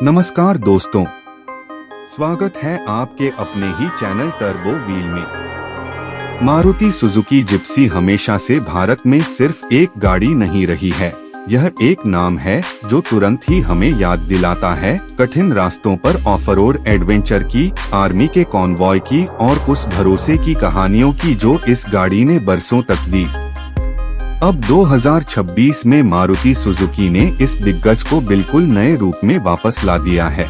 नमस्कार दोस्तों, स्वागत है आपके अपने ही चैनल टर्बो व्हील में। मारुति सुजुकी जिप्सी हमेशा से भारत में सिर्फ एक गाड़ी नहीं रही है। यह एक नाम है जो तुरंत ही हमें याद दिलाता है कठिन रास्तों पर ऑफ रोड एडवेंचर की, आर्मी के कॉन्वॉय की और उस भरोसे की कहानियों की जो इस गाड़ी ने बरसों तक दी। अब 2026 में मारुति सुजुकी ने इस दिग्गज को बिल्कुल नए रूप में वापस ला दिया है।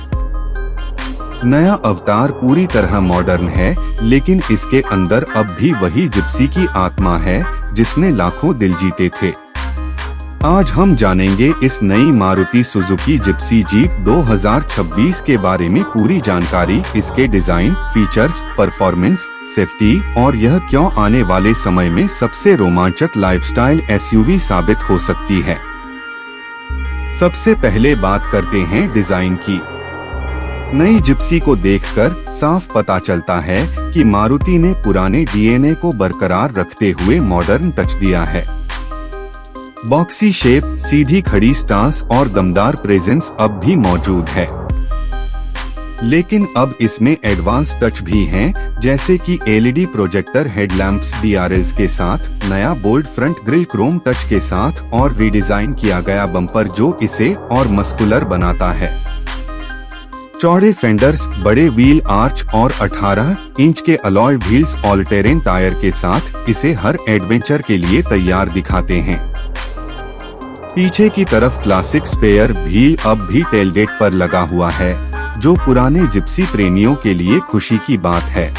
नया अवतार पूरी तरह मॉडर्न है, लेकिन इसके अंदर अब भी वही जिप्सी की आत्मा है जिसने लाखों दिल जीते थे। आज हम जानेंगे इस नई मारुति सुजुकी जिप्सी जीप 2026 के बारे में पूरी जानकारी, इसके डिजाइन, फीचर्स, परफॉर्मेंस, सेफ्टी और यह क्यों आने वाले समय में सबसे रोमांचक लाइफस्टाइल एसयूवी साबित हो सकती है। सबसे पहले बात करते हैं डिजाइन की। नई जिप्सी को देखकर साफ पता चलता है कि मारुति ने पुराने डीएनए को बरकरार रखते हुए मॉडर्न टच दिया है। बॉक्सी शेप, सीधी खड़ी स्टांस और दमदार प्रेजेंस अब भी मौजूद है, लेकिन अब इसमें एडवांस टच भी हैं, जैसे कि एलईडी प्रोजेक्टर हेडलैम्प्स डीआरएल्स के साथ, नया bold front grille chrome touch के साथ और रीडिजाइन किया गया बम्पर जो इसे और मस्कुलर बनाता है। चौड़े फेंडर्स, बड़े व्हील आर्च और 18 इंच के alloy wheels all terrain tyre के साथ इसे हर एडवेंचर के लिए तैयार दिखाते हैं। पीछे की तरफ क्लासिक स्पेयर व्हील अब भी टेलगेट पर लगा हुआ है, जो पुराने जिप्सी प्रेमियों के लिए खुशी की बात है।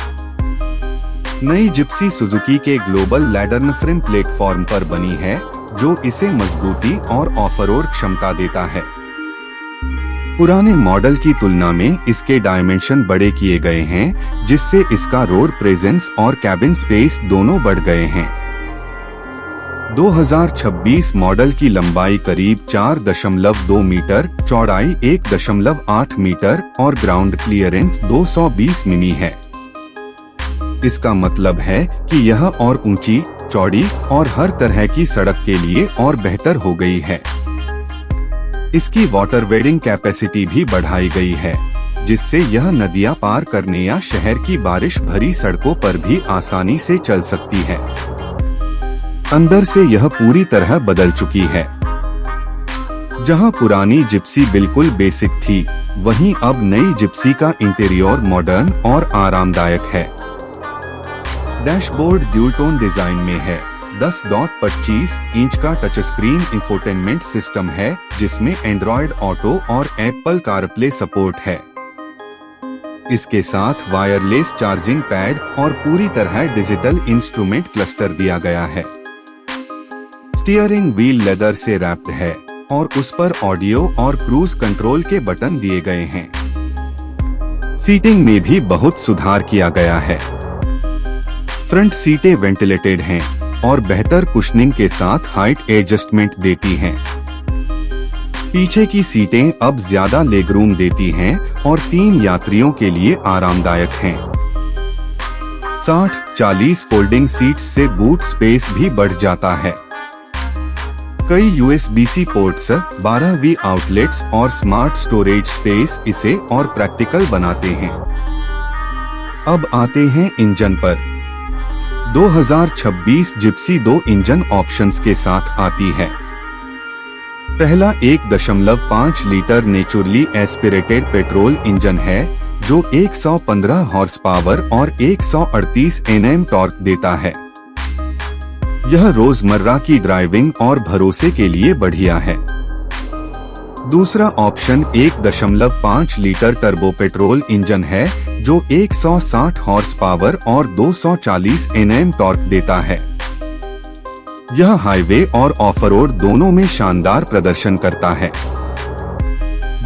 नई जिप्सी सुजुकी के ग्लोबल लैडर फ्रेम प्लेटफॉर्म पर बनी है, जो इसे मजबूती और ऑफ रोड क्षमता देता है। पुराने मॉडल की तुलना में इसके डायमेंशन बड़े किए गए हैं, जिससे इसका रोड प्रेजेंस और कैबिन स्पेस दोनों बढ़ गए हैं। 2026 मॉडल की लंबाई करीब 4.2 मीटर, चौड़ाई 1.8 मीटर और ग्राउंड क्लियरेंस 220 मिमी है। इसका मतलब है कि यह और ऊंची, चौड़ी और हर तरह की सड़क के लिए और बेहतर हो गई है। इसकी वाटर वेडिंग कैपेसिटी भी बढ़ाई गई है, जिससे यह नदियां पार करने या शहर की बारिश भरी सड़कों पर भी आसानी से चल सकती है। अंदर से यह पूरी तरह बदल चुकी है। जहां पुरानी जिप्सी बिल्कुल बेसिक थी, वहीं अब नई जिप्सी का इंटीरियर मॉडर्न और आरामदायक है। डैशबोर्ड ड्यूल टोन डिजाइन में है। 10.25 इंच का टच स्क्रीन इंफोटेनमेंट सिस्टम है, जिसमें एंड्रॉयड ऑटो और एप्पल कारप्ले सपोर्ट है। इसके साथ वायरलेस चार्जिंग पैड और पूरी तरह डिजिटल इंस्ट्रूमेंट क्लस्टर दिया गया है। स्टीयरिंग व्हील लेदर से रैप्ड है और उस पर ऑडियो और क्रूज कंट्रोल के बटन दिए गए हैं। सीटिंग में भी बहुत सुधार किया गया है। फ्रंट सीटें वेंटिलेटेड हैं और बेहतर कुशनिंग के साथ हाइट एडजस्टमेंट देती हैं। पीछे की सीटें अब ज्यादा लेगरूम देती हैं और 3 यात्रियों के लिए आरामदायक हैं। 60-40 फोल्डिंग सीट्स से बूट स्पेस भी बढ़ जाता है। कई USB-C पोर्ट्स, 12V आउटलेट्स और स्मार्ट स्टोरेज स्पेस इसे और प्रैक्टिकल बनाते हैं। अब आते हैं इंजन पर। 2026 जिप्सी 2 इंजन ऑप्शंस के साथ आती है। पहला 1.5 litre naturally aspirated petrol engine है, जो 115 हॉर्स पावर और 138 Nm टॉर्क देता है। यह रोजमर्रा की ड्राइविंग और भरोसे के लिए बढ़िया है। दूसरा ऑप्शन 1.5 लीटर टर्बो-पेट्रोल इंजन है, जो 160 हॉर्स पावर और 240 Nm टॉर्क देता है। यह हाईवे और ऑफ रोड दोनों में शानदार प्रदर्शन करता है।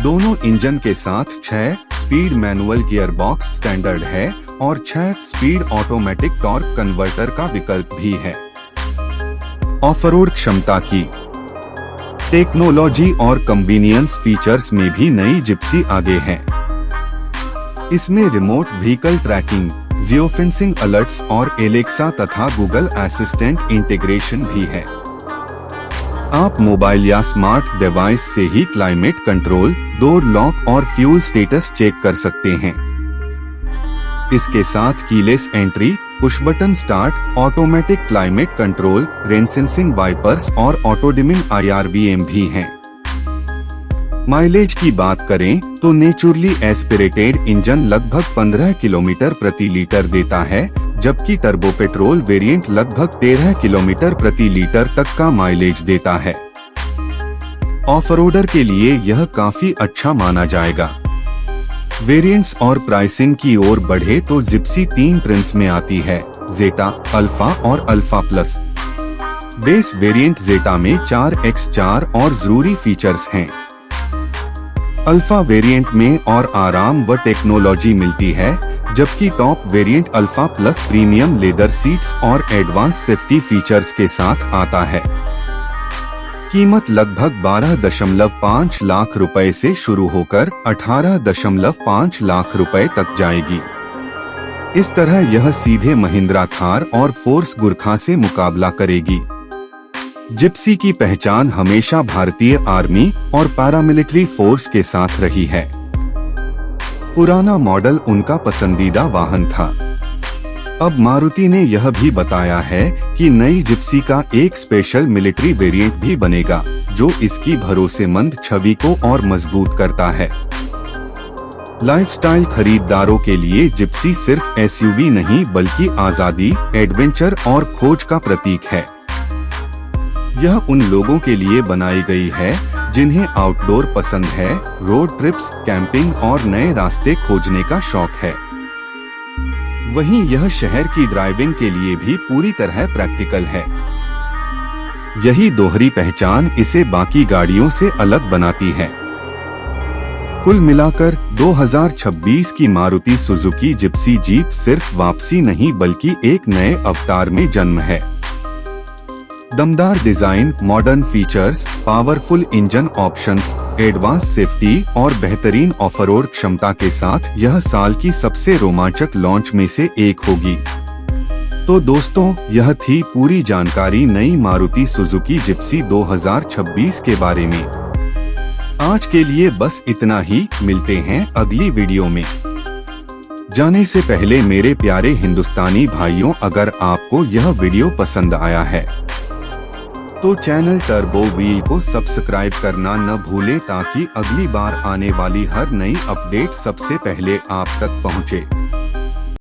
दोनों इंजन के साथ 6 speed manual gear box standard है और 6 स्पीड ऑटोमेटिक टॉर्क कन्वर्टर का विकल्प भी है। ऑफ रोड क्षमता की टेक्नोलॉजी और कन्वीनियंस फीचर्स में भी नई जिप्सी आगे है। इसमें remote vehicle tracking, geo fencing alerts और एलेक्सा तथा गूगल असिस्टेंट इंटीग्रेशन भी है। आप मोबाइल या स्मार्ट डिवाइस से ही क्लाइमेट कंट्रोल, डोर लॉक और फ्यूल स्टेटस चेक कर सकते हैं। इसके साथ keyless entry, push button start, automatic climate control, rain sensing wipers और ऑटो डिमिंग IRBM भी हैं। माइलेज की बात करें तो नेचुरली एस्पिरेटेड इंजन लगभग 15 किलोमीटर प्रति लीटर देता है, जबकि टर्बो पेट्रोल वेरिएंट लगभग 13 किलोमीटर प्रति लीटर तक का माइलेज देता है। ऑफ-रोडर के लिए यह काफी अच्छा माना जाएगा। वेरिएंट्स और प्राइसिंग की ओर बढ़े तो जिप्सी 3 ट्रिम्स में आती है, जेटा, अल्फा और अल्फा प्लस। बेस वेरिएंट जेटा में 4x4 और जरूरी फीचर्स हैं। अल्फा वेरिएंट में और आराम व टेक्नोलॉजी मिलती है, जबकि top variant alpha plus premium leather seats और एडवांस सेफ्टी फीचर्स के साथ आता है। कीमत लगभग 12.5 लाख रुपए से शुरू होकर 18.5 लाख रुपए तक जाएगी। इस तरह यह सीधे महिंद्रा थार और फोर्स गुरखा से मुकाबला करेगी। जिप्सी की पहचान हमेशा भारतीय आर्मी और पैरामिलिट्री फोर्स के साथ रही है। पुराना मॉडल उनका पसंदीदा वाहन था। अब मारुति ने यह भी बताया है कि नई जिप्सी का एक स्पेशल मिलिट्री वेरिएंट भी बनेगा, जो इसकी भरोसेमंद छवि को और मजबूत करता है। लाइफस्टाइल खरीदारों के लिए जिप्सी सिर्फ SUV नहीं बल्कि आजादी, एडवेंचर और खोज का प्रतीक है। यह उन लोगों के लिए बनाई गई है जिन्हें आउटडोर पसंद है, रोड ट्रिप्स, कैंपिंग और नए रास्ते खोजने का शौक है। वहीं यह शहर की ड्राइविंग के लिए भी पूरी तरह प्रैक्टिकल है। यही दोहरी पहचान इसे बाकी गाड़ियों से अलग बनाती है। कुल मिलाकर 2026 की मारुति सुजुकी जिप्सी जीप सिर्फ वापसी नहीं बल्कि एक नए अवतार में जन्म है। दमदार design, modern features, powerful engine options, advance safety और बेहतरीन ऑफ-रोड क्षमता के साथ यह साल की सबसे रोमांचक लॉन्च में से एक होगी। तो दोस्तों, यह थी पूरी जानकारी नई मारुति सुजुकी जिप्सी 2026 के बारे में। आज के लिए बस इतना ही। मिलते हैं अगली वीडियो में। जाने से पहले मेरे प्यारे हिंदुस्तानी भाइयों, अगर आपको यह वीडियो पसंद आया है तो चैनल टर्बो व्हील को सब्सक्राइब करना न भूलें ताकि अगली बार आने वाली हर नई अपडेट सबसे पहले आप तक पहुंचे।